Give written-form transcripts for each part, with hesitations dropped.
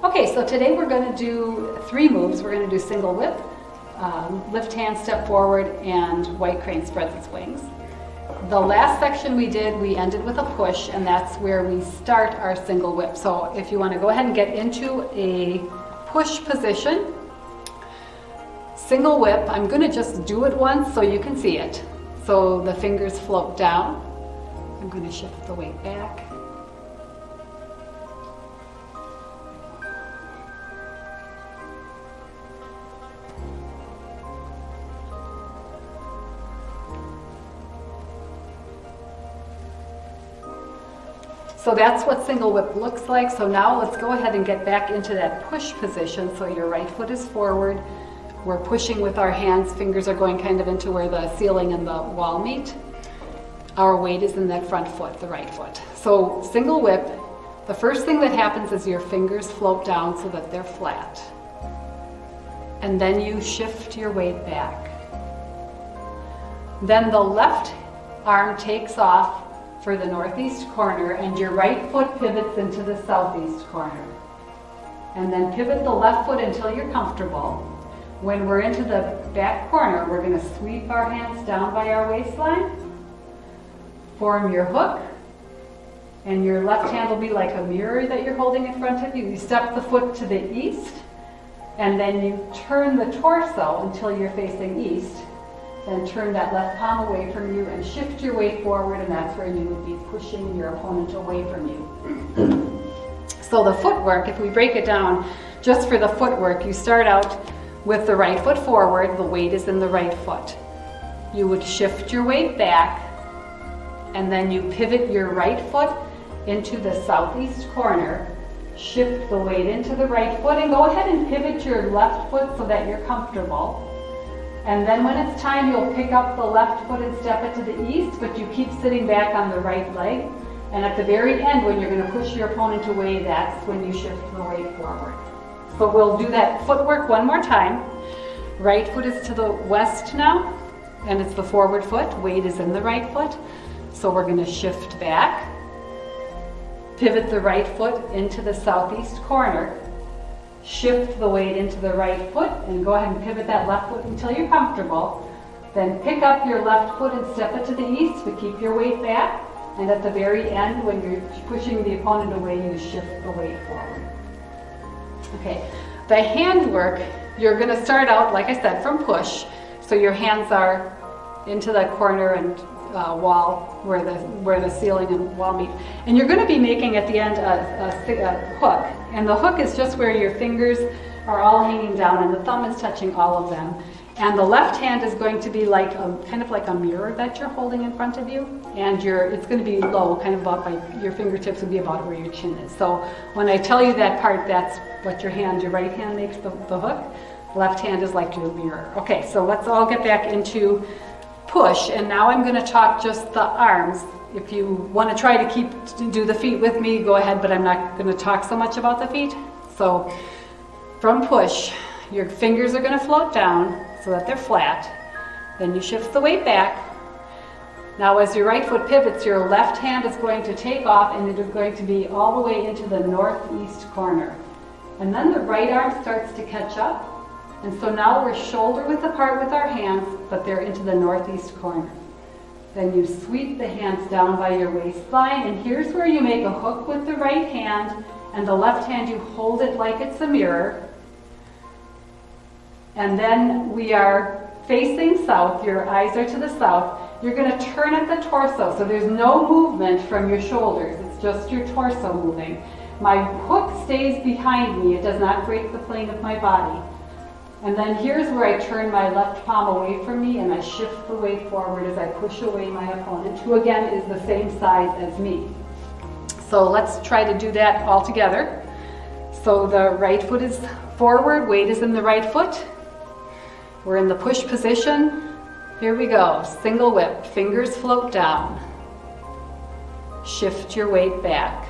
Okay, so today we're going to do 3 moves. We're going to do single whip, lift hand, step forward, and white crane spreads its wings. The last section we ended with a push, and that's where we start our single whip. So if you want to go ahead and get into a push position, single whip, I'm going to just do it once so you can see it. So the fingers float down. I'm going to shift the weight back. So that's what single whip looks like. So now let's go ahead and get back into that push position. So your right foot is forward. We're pushing with our hands. Fingers are going kind of into where the ceiling and the wall meet. Our weight is in that front foot, the right foot. So single whip, the first thing that happens is your fingers float down so that they're flat. And then you shift your weight back. Then the left arm takes off for the northeast corner, and your right foot pivots into the southeast corner. And then pivot the left foot until you're comfortable. When we're into the back corner, we're going to sweep our hands down by our waistline, form your hook, and your left hand will be like a mirror that you're holding in front of you. You step the foot to the east, and then you turn the torso until you're facing east. Then turn that left palm away from you and shift your weight forward, and that's where you would be pushing your opponent away from you. So the footwork, if we break it down just for the footwork, you start out with the right foot forward, the weight is in the right foot. You would shift your weight back, and then you pivot your right foot into the southeast corner, shift the weight into the right foot, and go ahead and pivot your left foot so that you're comfortable. And then when it's time, you'll pick up the left foot and step it to the east, but you keep sitting back on the right leg. And at the very end, when you're going to push your opponent away, that's when you shift the weight forward. So we'll do that footwork one more time. Right foot is to the west now, and it's the forward foot. Weight is in the right foot. So we're going to shift back, pivot the right foot into the southeast corner, shift the weight into the right foot, and go ahead and pivot that left foot until you're comfortable. Then pick up your left foot and step it to the east, but keep your weight back. And at the very end, when you're pushing the opponent away, you shift the weight forward. Okay, the hand work, you're going to start out, like I said, from push. So your hands are into the corner and wall where the ceiling and wall meet. And you're going to be making at the end a hook. And the hook is just where your fingers are all hanging down and the thumb is touching all of them. And the left hand is going to be like kind of like a mirror that you're holding in front of you. And it's going to be low, kind of about by your fingertips would be about where your chin is. So when I tell you that part, that's what your right hand makes the hook. Left hand is like your mirror. Okay, so let's all get back into push, and now I'm going to talk just the arms. If you want to try to do the feet with me, go ahead, but I'm not going to talk so much about the feet. So from push, your fingers are going to float down so that they're flat. Then you shift the weight back. Now as your right foot pivots, your left hand is going to take off, and it is going to be all the way into the northeast corner. And then the right arm starts to catch up. And so now we're shoulder width apart with our hands, but they're into the northeast corner. Then you sweep the hands down by your waistline, and here's where you make a hook with the right hand, and the left hand you hold it like it's a mirror. And then we are facing south, your eyes are to the south. You're going to turn at the torso, so there's no movement from your shoulders, it's just your torso moving. My hook stays behind me, it does not break the plane of my body. And then here's where I turn my left palm away from me and I shift the weight forward as I push away my opponent, who again is the same size as me. So let's try to do that all together. So the right foot is forward, weight is in the right foot. We're in the push position. Here we go, single whip, fingers float down. Shift your weight back.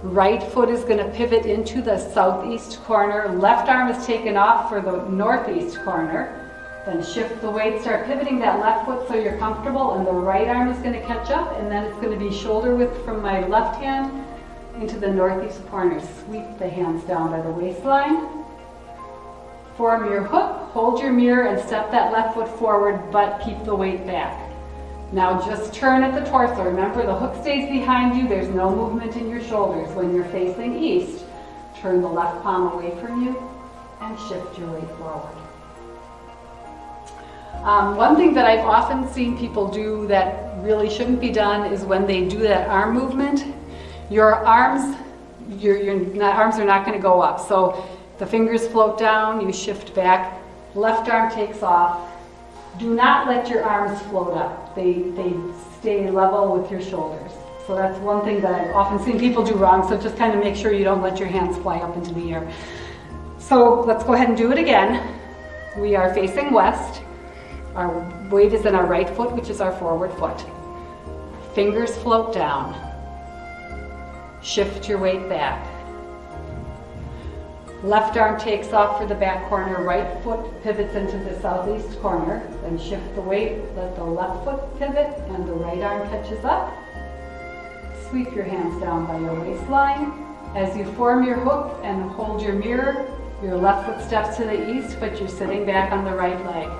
Right foot is going to pivot into the southeast corner. Left arm is taken off for the northeast corner. Then shift the weight, start pivoting that left foot so you're comfortable, and the right arm is going to catch up, and then it's going to be shoulder width from my left hand into the northeast corner. Sweep the hands down by the waistline. Form your hook, hold your mirror, and step that left foot forward, but keep the weight back. Now just turn at the torso. Remember, the hook stays behind you. There's no movement in your shoulders. When you're facing east, turn the left palm away from you and shift your weight forward. One thing that I've often seen people do that really shouldn't be done is when they do that arm movement, your arms are not going to go up. So the fingers float down, you shift back, left arm takes off. Do not let your arms float up. They stay level with your shoulders. So that's one thing that I've often seen people do wrong. So just kind of make sure you don't let your hands fly up into the air. So let's go ahead and do it again. We are facing west. Our weight is in our right foot, which is our forward foot. Fingers float down. Shift your weight back. Left arm takes off for the back corner, right foot pivots into the southeast corner, then shift the weight, let the left foot pivot, and the right arm catches up. Sweep your hands down by your waistline. As you form your hook and hold your mirror, your left foot steps to the east, but you're sitting back on the right leg.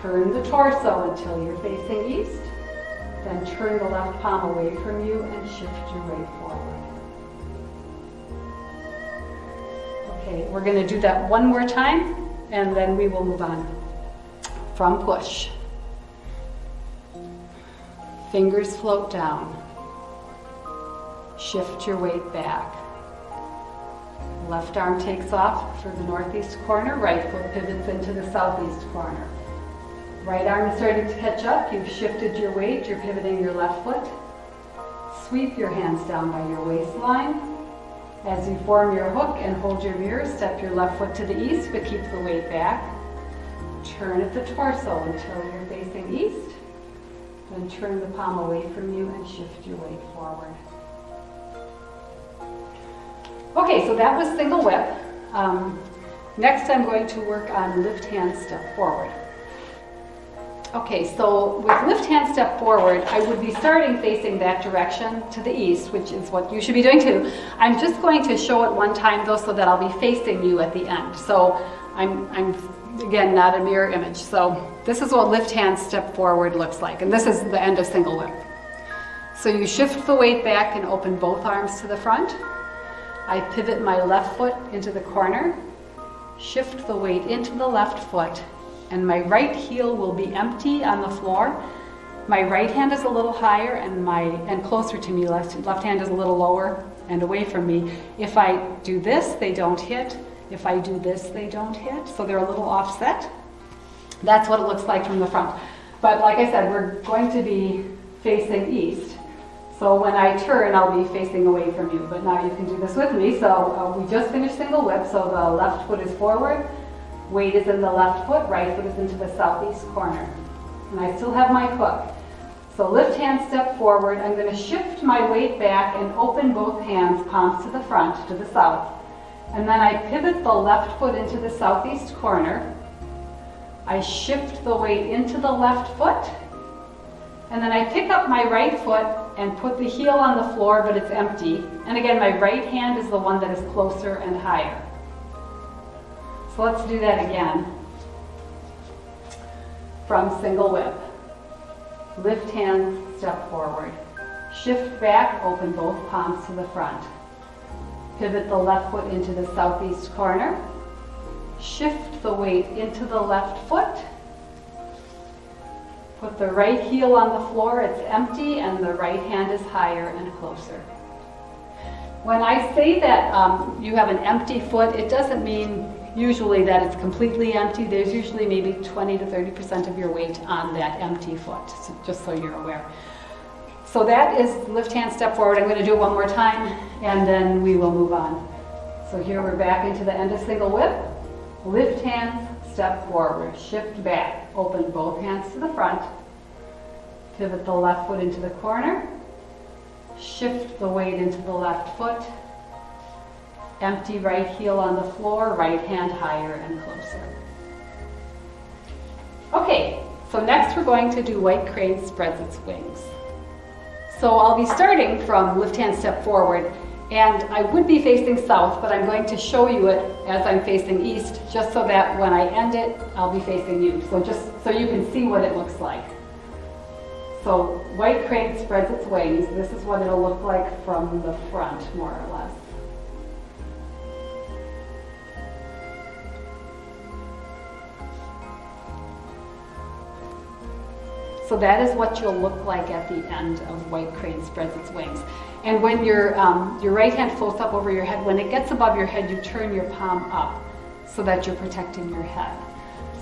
Turn the torso until you're facing east, then turn the left palm away from you and shift your weight forward. Okay, we're going to do that one more time, and then we will move on. From push. Fingers float down. Shift your weight back. Left arm takes off for the northeast corner, right foot pivots into the southeast corner. Right arm is starting to catch up, you've shifted your weight, you're pivoting your left foot. Sweep your hands down by your waistline. As you form your hook and hold your mirror, step your left foot to the east, but keep the weight back. Turn at the torso until you're facing east. Then turn the palm away from you and shift your weight forward. Okay, so that was single whip. Next I'm going to work on lift hand step forward. Okay, so with lift hand step forward, I would be starting facing that direction to the east, which is what you should be doing too. I'm just going to show it one time though, so that I'll be facing you at the end. So I'm again, not a mirror image. So this is what lift hand step forward looks like, and this is the end of single whip. So you shift the weight back and open both arms to the front. I pivot my left foot into the corner, shift the weight into the left foot, and my right heel will be empty on the floor. My right hand is a little higher and closer to me. Left hand is a little lower and away from me. If I do this, they don't hit. If I do this, they don't hit. So they're a little offset. That's what it looks like from the front. But like I said, we're going to be facing east. So when I turn, I'll be facing away from you. But now you can do this with me. So we just finished single whip. So the left foot is forward. Weight is in the left foot, right foot is into the southeast corner. And I still have my hook. So lift hand step forward. I'm going to shift my weight back and open both hands, palms to the front, to the south. And then I pivot the left foot into the southeast corner. I shift the weight into the left foot. And then I pick up my right foot and put the heel on the floor, but it's empty. And again, my right hand is the one that is closer and higher. So let's do that again. From single whip. Lift hands, step forward. Shift back, open both palms to the front. Pivot the left foot into the southeast corner. Shift the weight into the left foot. Put the right heel on the floor, it's empty, and the right hand is higher and closer. When I say that you have an empty foot, it doesn't mean usually that it's completely empty. There's usually maybe 20 to 30% of your weight on that empty foot, so just so you're aware. So that is lift hand step forward. I'm going to do it one more time, and then we will move on. So here we're back into the end of single whip. Lift hands, step forward, shift back, open both hands to the front, pivot the left foot into the corner, shift the weight into the left foot, empty right heel on the floor, right hand higher and closer. Okay, so next we're going to do white crane spreads its wings. So I'll be starting from left hand step forward, and I would be facing south, but I'm going to show you it as I'm facing east, just so that when I end it, I'll be facing you. So just so you can see what it looks like. So white crane spreads its wings. This is what it'll look like from the front, more or less. So that is what you'll look like at the end of white crane spreads its wings. And when your right hand floats up over your head, when it gets above your head, you turn your palm up so that you're protecting your head.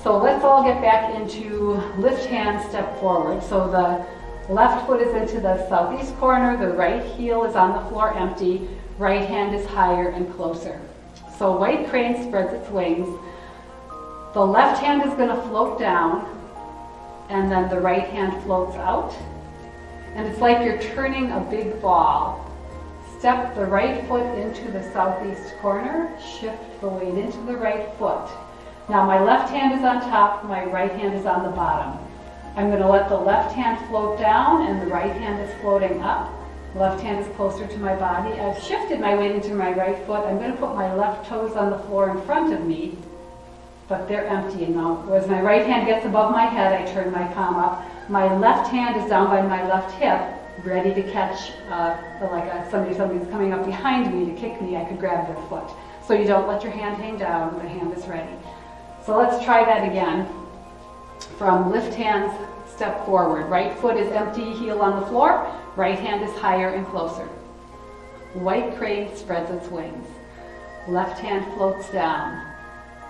So let's all get back into left hand step forward. So the left foot is into the southeast corner, the right heel is on the floor empty, right hand is higher and closer. So white crane spreads its wings. The left hand is going to float down, and then the right hand floats out. And it's like you're turning a big ball. Step the right foot into the southeast corner, shift the weight into the right foot. Now my left hand is on top, my right hand is on the bottom. I'm going to let the left hand float down and the right hand is floating up. The left hand is closer to my body. I've shifted my weight into my right foot. I'm going to put my left toes on the floor in front of me, but they're empty now. As my right hand gets above my head, I turn my palm up. My left hand is down by my left hip, ready to catch, somebody's coming up behind me to kick me, I could grab their foot. So you don't let your hand hang down, the hand is ready. So let's try that again. From left hand, step forward. Right foot is empty, heel on the floor. Right hand is higher and closer. White crane spreads its wings. Left hand floats down.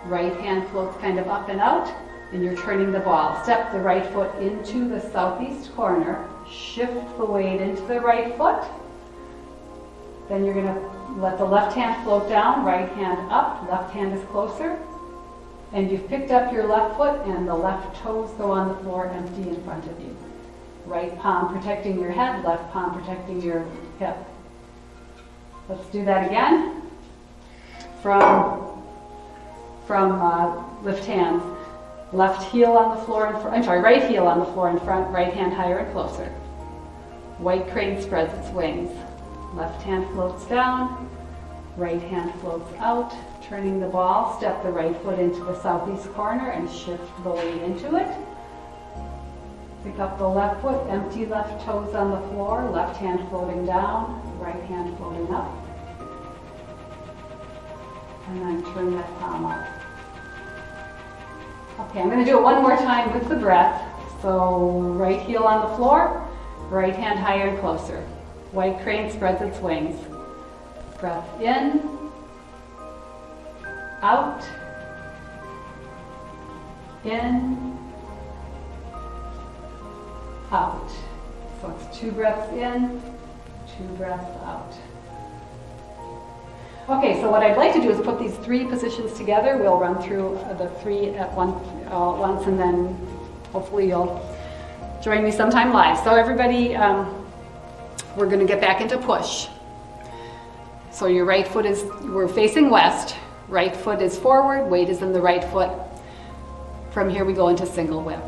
Right hand floats kind of up and out, and you're turning the ball. Step the right foot into the southeast corner, shift the weight into the right foot. Then you're going to let the left hand float down, right hand up, left hand is closer. And you've picked up your left foot and the left toes go on the floor empty in front of you. Right palm protecting your head, left palm protecting your hip. Let's do that again. From left hands. Left heel on the floor in front, right heel on the floor in front, right hand higher and closer. White crane spreads its wings. Left hand floats down, right hand floats out, turning the ball, step the right foot into the southeast corner and shift the weight into it. Pick up the left foot, empty left toes on the floor, left hand floating down, right hand floating up. And then turn that palm up. Okay, I'm going to do it one more time with the breath. So right heel on the floor, right hand higher and closer. White crane spreads its wings. Breath in, out, in, out. So it's 2 breaths in, 2 breaths out. Okay, so what I'd like to do is put these 3 positions together. We'll run through the 3 at once, and then hopefully you'll join me sometime live. So everybody, we're going to get back into push. So your right foot is, we're facing west. Right foot is forward, weight is in the right foot. From here we go into single whip.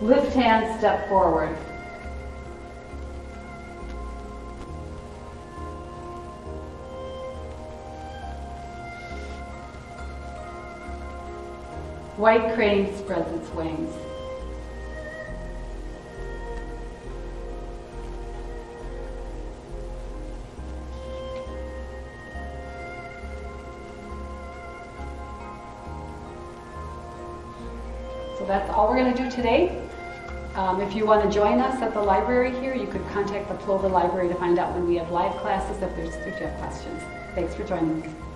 Lift hand, step forward. White crane spreads its wings. So that's all we're going to do today. If you want to join us at the library here, you could contact the Plover Library to find out when we have live classes if you have questions. Thanks for joining us.